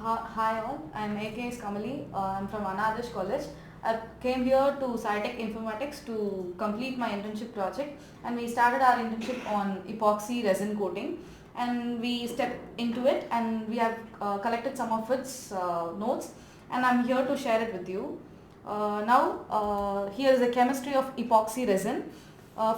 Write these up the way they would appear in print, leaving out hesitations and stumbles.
Hi all, I'm AKS Kamali. I'm from Anadesh College. I came here to Saitechinfo to complete my internship project, and we started our internship on epoxy resin coating, and we stepped into it and we have collected some of its notes, and I'm here to share it with you. Here is the chemistry of epoxy resin.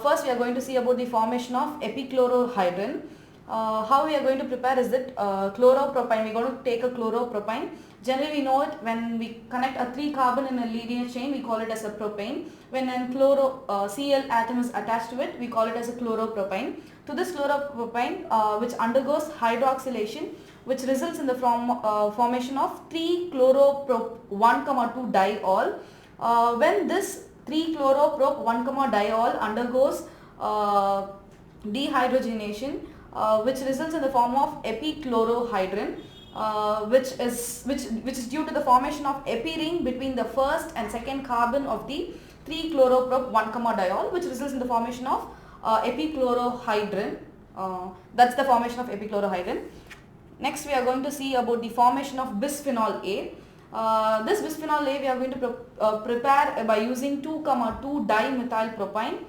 First we are going to see about the formation of epichlorohydrin. How we are going to prepare is that chloropropane, we are going to take a chloropropane. Generally we know it when we connect a 3 carbon in a linear chain, we call it as a propane. When a Cl atom is attached to it, we call it as a chloropropane. To this chloropropane which undergoes hydroxylation, which results in the formation of 3-chloroprop 1,2 diol. When this 3-chloroprop 1, diol undergoes dehydrogenation, which results in the form of epichlorohydrin, which is due to the formation of epi-ring between the first and second carbon of the 3-chloroprop 1, diol, which results in the formation of epichlorohydrin. That's the formation of epichlorohydrin. Next we are going to see about the formation of bisphenol A. This bisphenol A we are going to prepare by using 2,2 dimethylpropane,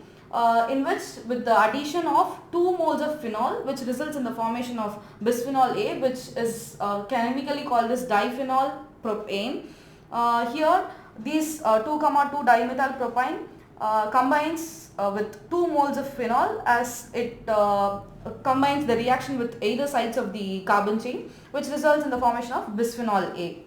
in which with the addition of 2 moles of phenol, which results in the formation of bisphenol A, which is chemically called as diphenol propane. Here these 2,2 dimethylpropane combines with 2 moles of phenol as it combines the reaction with either sides of the carbon chain, which results in the formation of bisphenol A.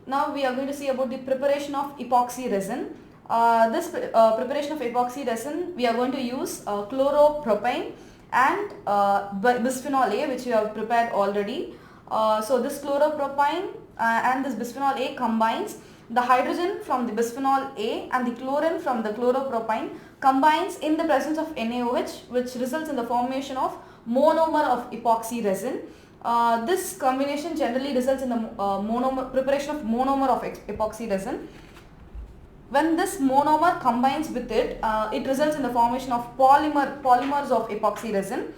Now we are going to see about the preparation of epoxy resin. This preparation of epoxy resin, we are going to use chloropropane and bisphenol A, which we have prepared already. So this chloropropane and this bisphenol A combines. The hydrogen from the bisphenol A and the chlorine from the chloropropane combines in the presence of NaOH, which results in the formation of monomer of epoxy resin. This combination generally results in the preparation of monomer of epoxy resin. When this monomer combines with it, it results in the formation of polymers of epoxy resin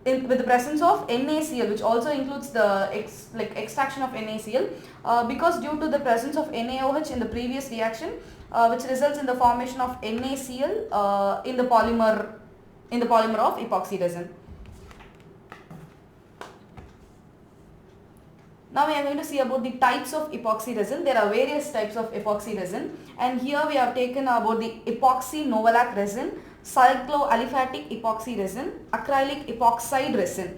with the presence of NaCl, which also includes the extraction of NaCl, because due to the presence of NaOH in the previous reaction, which results in the formation of NaCl in the polymer of epoxy resin. Now we are going to see about the types of epoxy resin. There are various types of epoxy resin, and here we have taken about the epoxy novolac resin, cycloaliphatic epoxy resin, acrylic epoxide resin.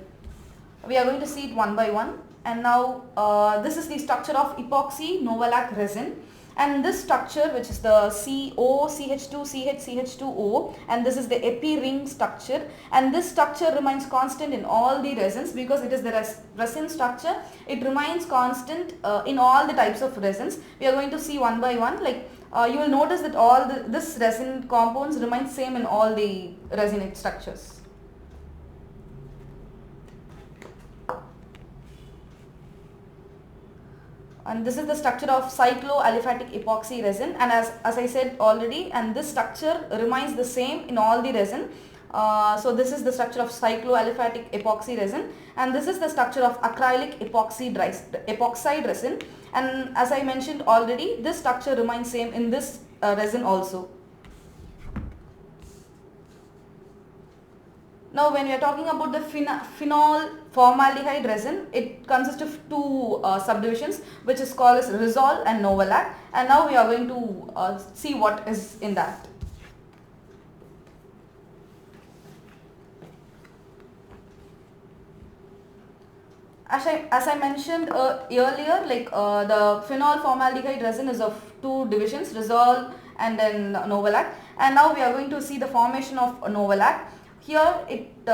We are going to see it one by one. And now this is the structure of epoxy novolac resin, and this structure, which is the CO, CH2, CH, CH2O, and this is the epi ring structure, and this structure remains constant in all the resins because it is the resin structure. It remains constant in all the types of resins. We are going to see one by one. You will notice that all this resin compounds remain same in all the resin structures. And this is the structure of cycloaliphatic epoxy resin, and as I said already, and this structure remains the same in all the resin. So this is the structure of cycloaliphatic epoxy resin, and this is the structure of acrylic epoxide resin, and as I mentioned already, this structure remains same in this resin also. Now when we are talking about the phenol formaldehyde resin, it consists of 2 subdivisions, which is called as Rizol and Novolac, and now we are going to see what is in that. As I mentioned earlier, the phenol formaldehyde resin is of 2 divisions, Rizol and then Novolac, and now we are going to see the formation of Novolac. Here it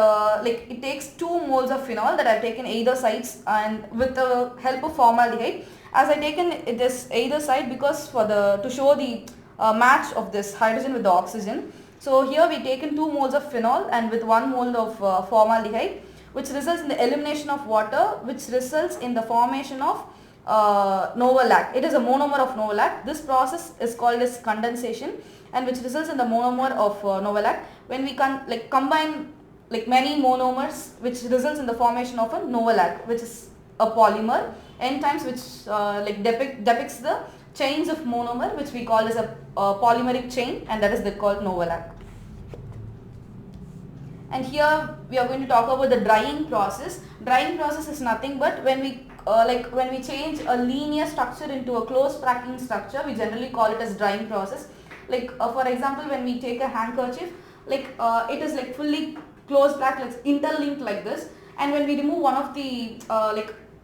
takes 2 moles of phenol that I have taken either sides, and with the help of formaldehyde, as I taken it is either side because to show the match of this hydrogen with the oxygen. So here we taken 2 moles of phenol and with 1 mole of formaldehyde, which results in the elimination of water, which results in the formation of novolac. It is a monomer of novolac. This process is called as condensation, and which results in the monomer of novolac. when we combine many monomers, which results in the formation of a novolac, which is a polymer, n times, which depicts the chains of monomer, which we call as a polymeric chain, and that is called novolac. And here we are going to talk about the drying process. Drying process is nothing but when we change a linear structure into a close packing structure, we generally call it as drying process. For example, when we take a handkerchief, it is fully close packed, interlinked like this, and when we remove one of the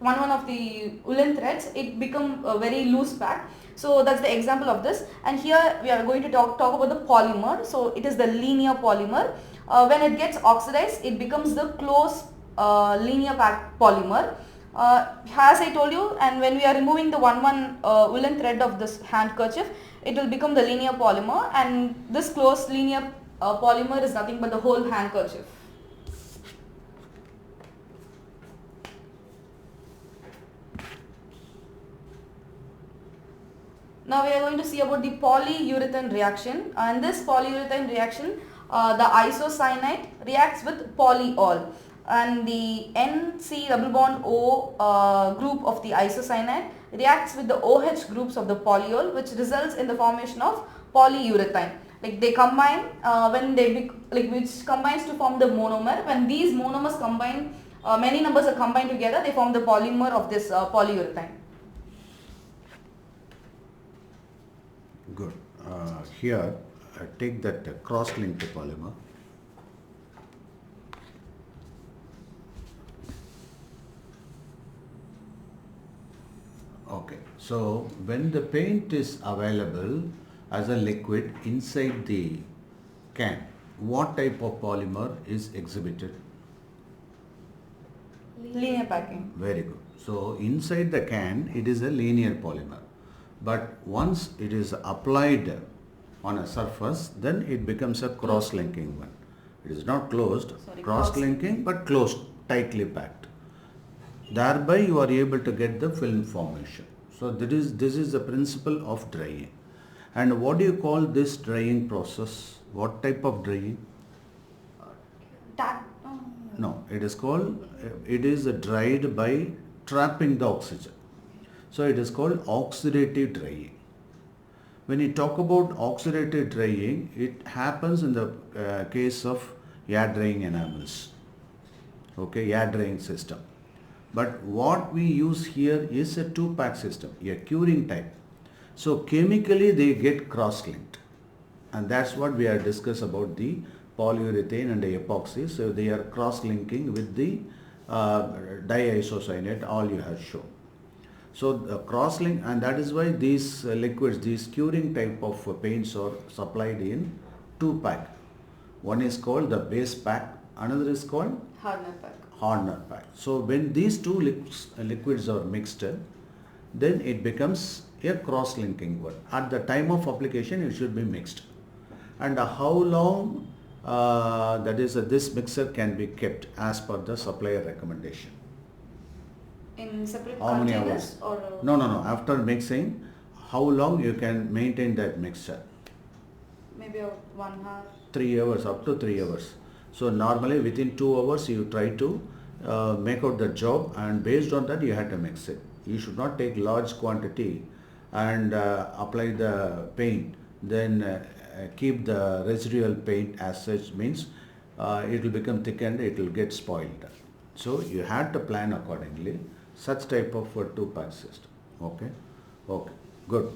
one of the woolen threads, it become a very loose pack. So that's the example of this. And here we are going to talk about the polymer. So it is the linear polymer. When it gets oxidized, it becomes the close linear pack polymer. As I told you, and when we are removing the one woolen thread of this handkerchief, it will become the linear polymer, and this close linear polymer is nothing but the whole handkerchief. Now we are going to see about the polyurethane reaction. And this polyurethane reaction, the isocyanate reacts with polyol, and the NC double bond O group of the isocyanate reacts with the OH groups of the polyol, which results in the formation of polyurethane. They combine which combines to form the monomer. When these monomers combine, many numbers are combined together, they form the polymer of this polyurethane. Good. Here, take that cross-linked polymer. Okay. So, when the paint is available as a liquid inside the can, what type of polymer is exhibited? Linear packing. Very good. So, inside the can, it is a linear polymer. But once it is applied on a surface, then it becomes a cross-linking one. It is not closed, cross-linking, but closed, tightly packed. Thereby you are able to get the film formation. So this is the principle of drying. And what do you call this drying process? What type of drying? No, it is dried by trapping the oxygen. So it is called oxidative drying. When you talk about oxidative drying, it happens in the case of air drying enamels. Okay, air drying system. But what we use here is a two-pack system, a curing type. So chemically they get cross-linked. And that's what we are discussing about the polyurethane and the epoxy. So they are cross-linking with the diisocyanate, all you have shown. So the cross-link, and that is why these liquids, these curing type of paints are supplied in two-pack. One is called the base pack, another is called hardener pack. So when these two liquids are mixed, then it becomes a cross-linking one. At the time of application, it should be mixed. And how long this mixer can be kept as per the supplier recommendation? In separate How many containers hours? or? No. After mixing, how long you can maintain that mixture? Maybe 1 hour. 3 hours, up to 3 hours. So normally within 2 hours you try to make out the job, and based on that you have to mix it. You should not take large quantity and apply the paint, then keep the residual paint as such, means it will become thickened, it will get spoiled. So you have to plan accordingly, such type of two-pack system. Okay, good.